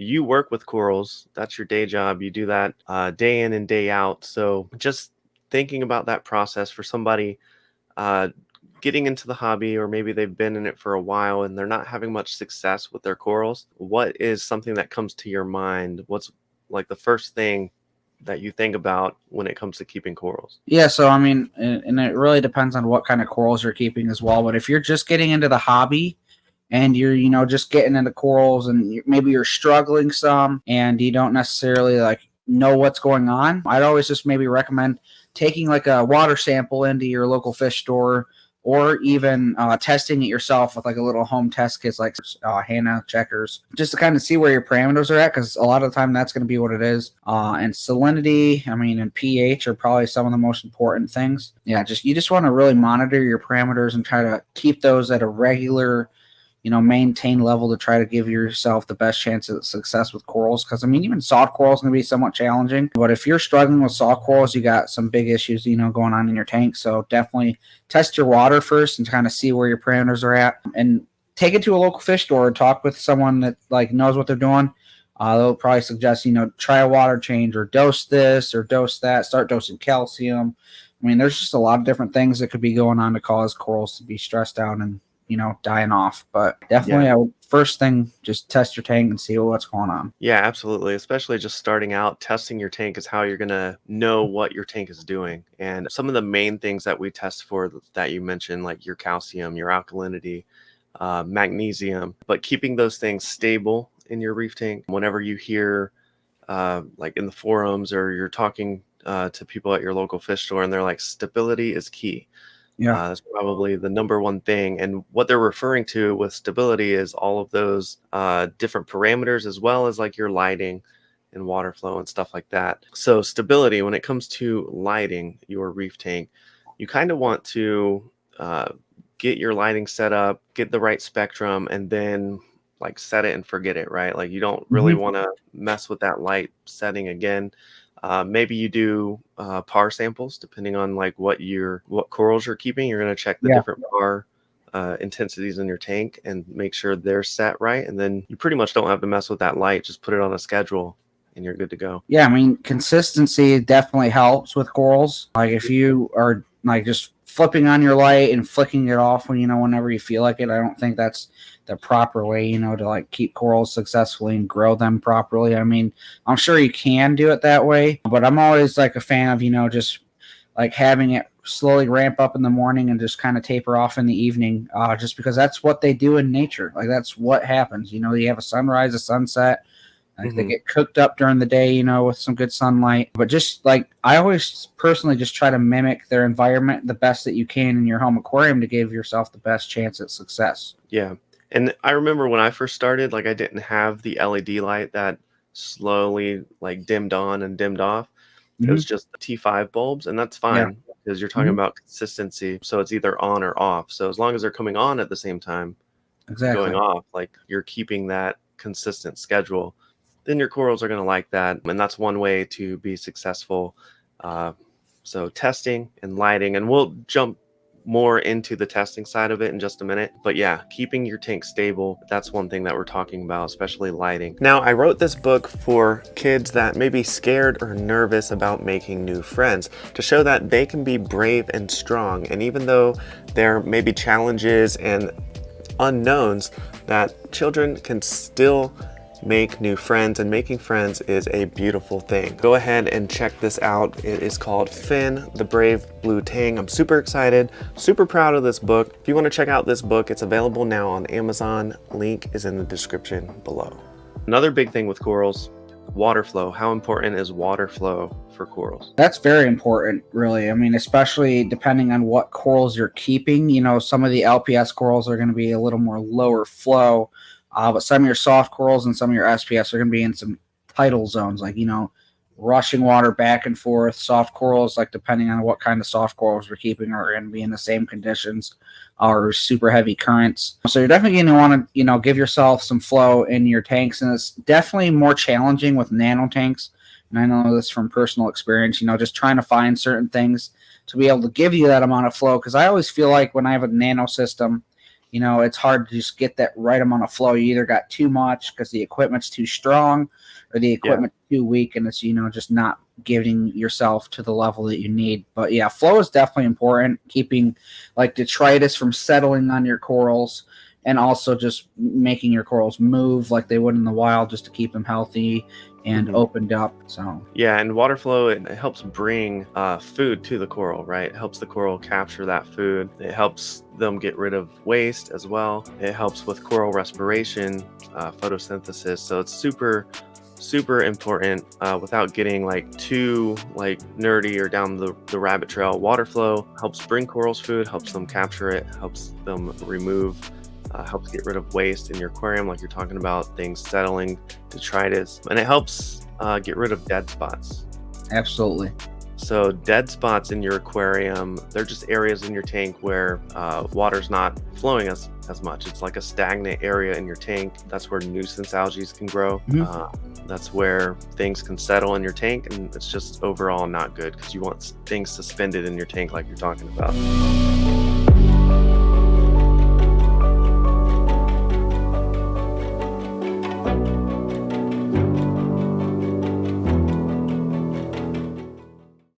you work with corals. That's your day job. You do that day in and day out. So just thinking about that process for somebody uh, getting into the hobby, or maybe they've been in it for a while and they're not having much success with their corals, what is something that comes to your mind? What's like the first thing that you think about when it comes to keeping corals? Yeah, so I mean, and it really depends on what kind of corals you're keeping as well. But if you're just getting into the hobby and you're, just getting into corals and maybe you're struggling some and you don't necessarily like know what's going on, I'd always just maybe recommend taking like a water sample into your local fish store, or even testing it yourself with like a little home test kits like Hannah checkers, just to kind of see where your parameters are at, because a lot of the time that's going to be what it is. And salinity, and pH are probably some of the most important things. Yeah, you just want to really monitor your parameters and try to keep those at a regular, maintain level to try to give yourself the best chance of success with corals. Because even soft corals can be somewhat challenging, but if you're struggling with soft corals, you got some big issues going on in your tank. So definitely test your water first and kind of see where your parameters are at, and take it to a local fish store and talk with someone that knows what they're doing. They'll probably suggest try a water change, or dose this or dose that, start dosing calcium. There's just a lot of different things that could be going on to cause corals to be stressed out and dying off. But definitely, Yeah. I would first thing, just test your tank and see what's going on. Yeah, absolutely. Especially just starting out, testing your tank is how you're going to know what your tank is doing. And some of the main things that we test for that you mentioned, like your calcium, your alkalinity, magnesium, but keeping those things stable in your reef tank. Whenever you hear like in the forums, or you're talking to people at your local fish store and they're like, stability is key. Yeah. That's probably the number one thing. And what they're referring to with stability is all of those different parameters, as well as like your lighting and water flow and stuff like that. So stability, when it comes to lighting your reef tank, you kind of want to get your lighting set up, get the right spectrum, and then like set it and forget it, right? Like you don't really want to mess with that light setting again. Maybe you do par samples depending on like what corals you're keeping. You're going to check the different par intensities in your tank and make sure they're set right. And then you pretty much don't have to mess with that light. Just put it on a schedule and you're good to go. Yeah, consistency definitely helps with corals. Like if you are like just flipping on your light and flicking it off whenever you feel like it, I don't think that's the proper way, to like keep corals successfully and grow them properly. I'm sure you can do it that way, but I'm always like a fan of, just like having it slowly ramp up in the morning and just kind of taper off in the evening, just because that's what they do in nature. Like that's what happens. You have a sunrise, a sunset. Like they get cooked up during the day, with some good sunlight. But just like I always personally just try to mimic their environment the best that you can in your home aquarium to give yourself the best chance at success. Yeah. And I remember when I first started, like I didn't have the LED light that slowly like dimmed on and dimmed off. It was just T5 bulbs, and that's fine because you're talking about consistency. So it's either on or off. So as long as they're coming on at the same time, going off, like you're keeping that consistent schedule, then your corals are going to like that. And that's one way to be successful. So testing and lighting, and we'll jump more into the testing side of it in just a minute. But yeah, keeping your tank stable, that's one thing that we're talking about, especially lighting. Now, I wrote this book for kids that may be scared or nervous about making new friends, to show that they can be brave and strong. And even though there may be challenges and unknowns, that children can still make new friends, and making friends is a beautiful thing. Go ahead and check this out. It is called Finn, the Brave Blue Tang. I'm super excited, super proud of this book. If you want to check out this book, it's available now on Amazon. Link is in the description below. Another big thing with corals, water flow. How important is water flow for corals? That's very important, really. Especially depending on what corals you're keeping. Some of the LPS corals are going to be a little more lower flow. But some of your soft corals and some of your SPS are going to be in some tidal zones, like, rushing water back and forth. Soft corals, like depending on what kind of soft corals we're keeping, are going to be in the same conditions, or super heavy currents. So you're definitely going to want to, give yourself some flow in your tanks. And it's definitely more challenging with nano tanks. And I know this from personal experience, just trying to find certain things to be able to give you that amount of flow. Because I always feel like when I have a nano system, You know, it's hard to just get that right amount of flow. You either got too much because the equipment's too strong, or the Yeah. equipment's too weak, and it's, you know, just not giving yourself to the level that you need. But yeah, flow is definitely important. Keeping like detritus from settling on your corals, and also just making your corals move like they would in the wild, just to keep them healthy and Mhm. opened up. So Yeah, and water flow, it helps bring food to the coral, right? It helps the coral capture that food. It helps them get rid of waste as well. It helps with coral respiration, photosynthesis. So it's super important without getting like too like nerdy or down the rabbit trail. Water flow helps bring corals food, helps them capture it, helps them remove, helps get rid of waste in your aquarium, like you're talking about, things settling, detritus, and it helps get rid of dead spots. absolutely. So dead spots in your aquarium, they're just areas in your tank where water's not flowing as much. It's like a stagnant area in your tank. That's where nuisance algae can grow. Mhm. That's where things can settle in your tank, and it's just overall not good because you want things suspended in your tank like you're talking about.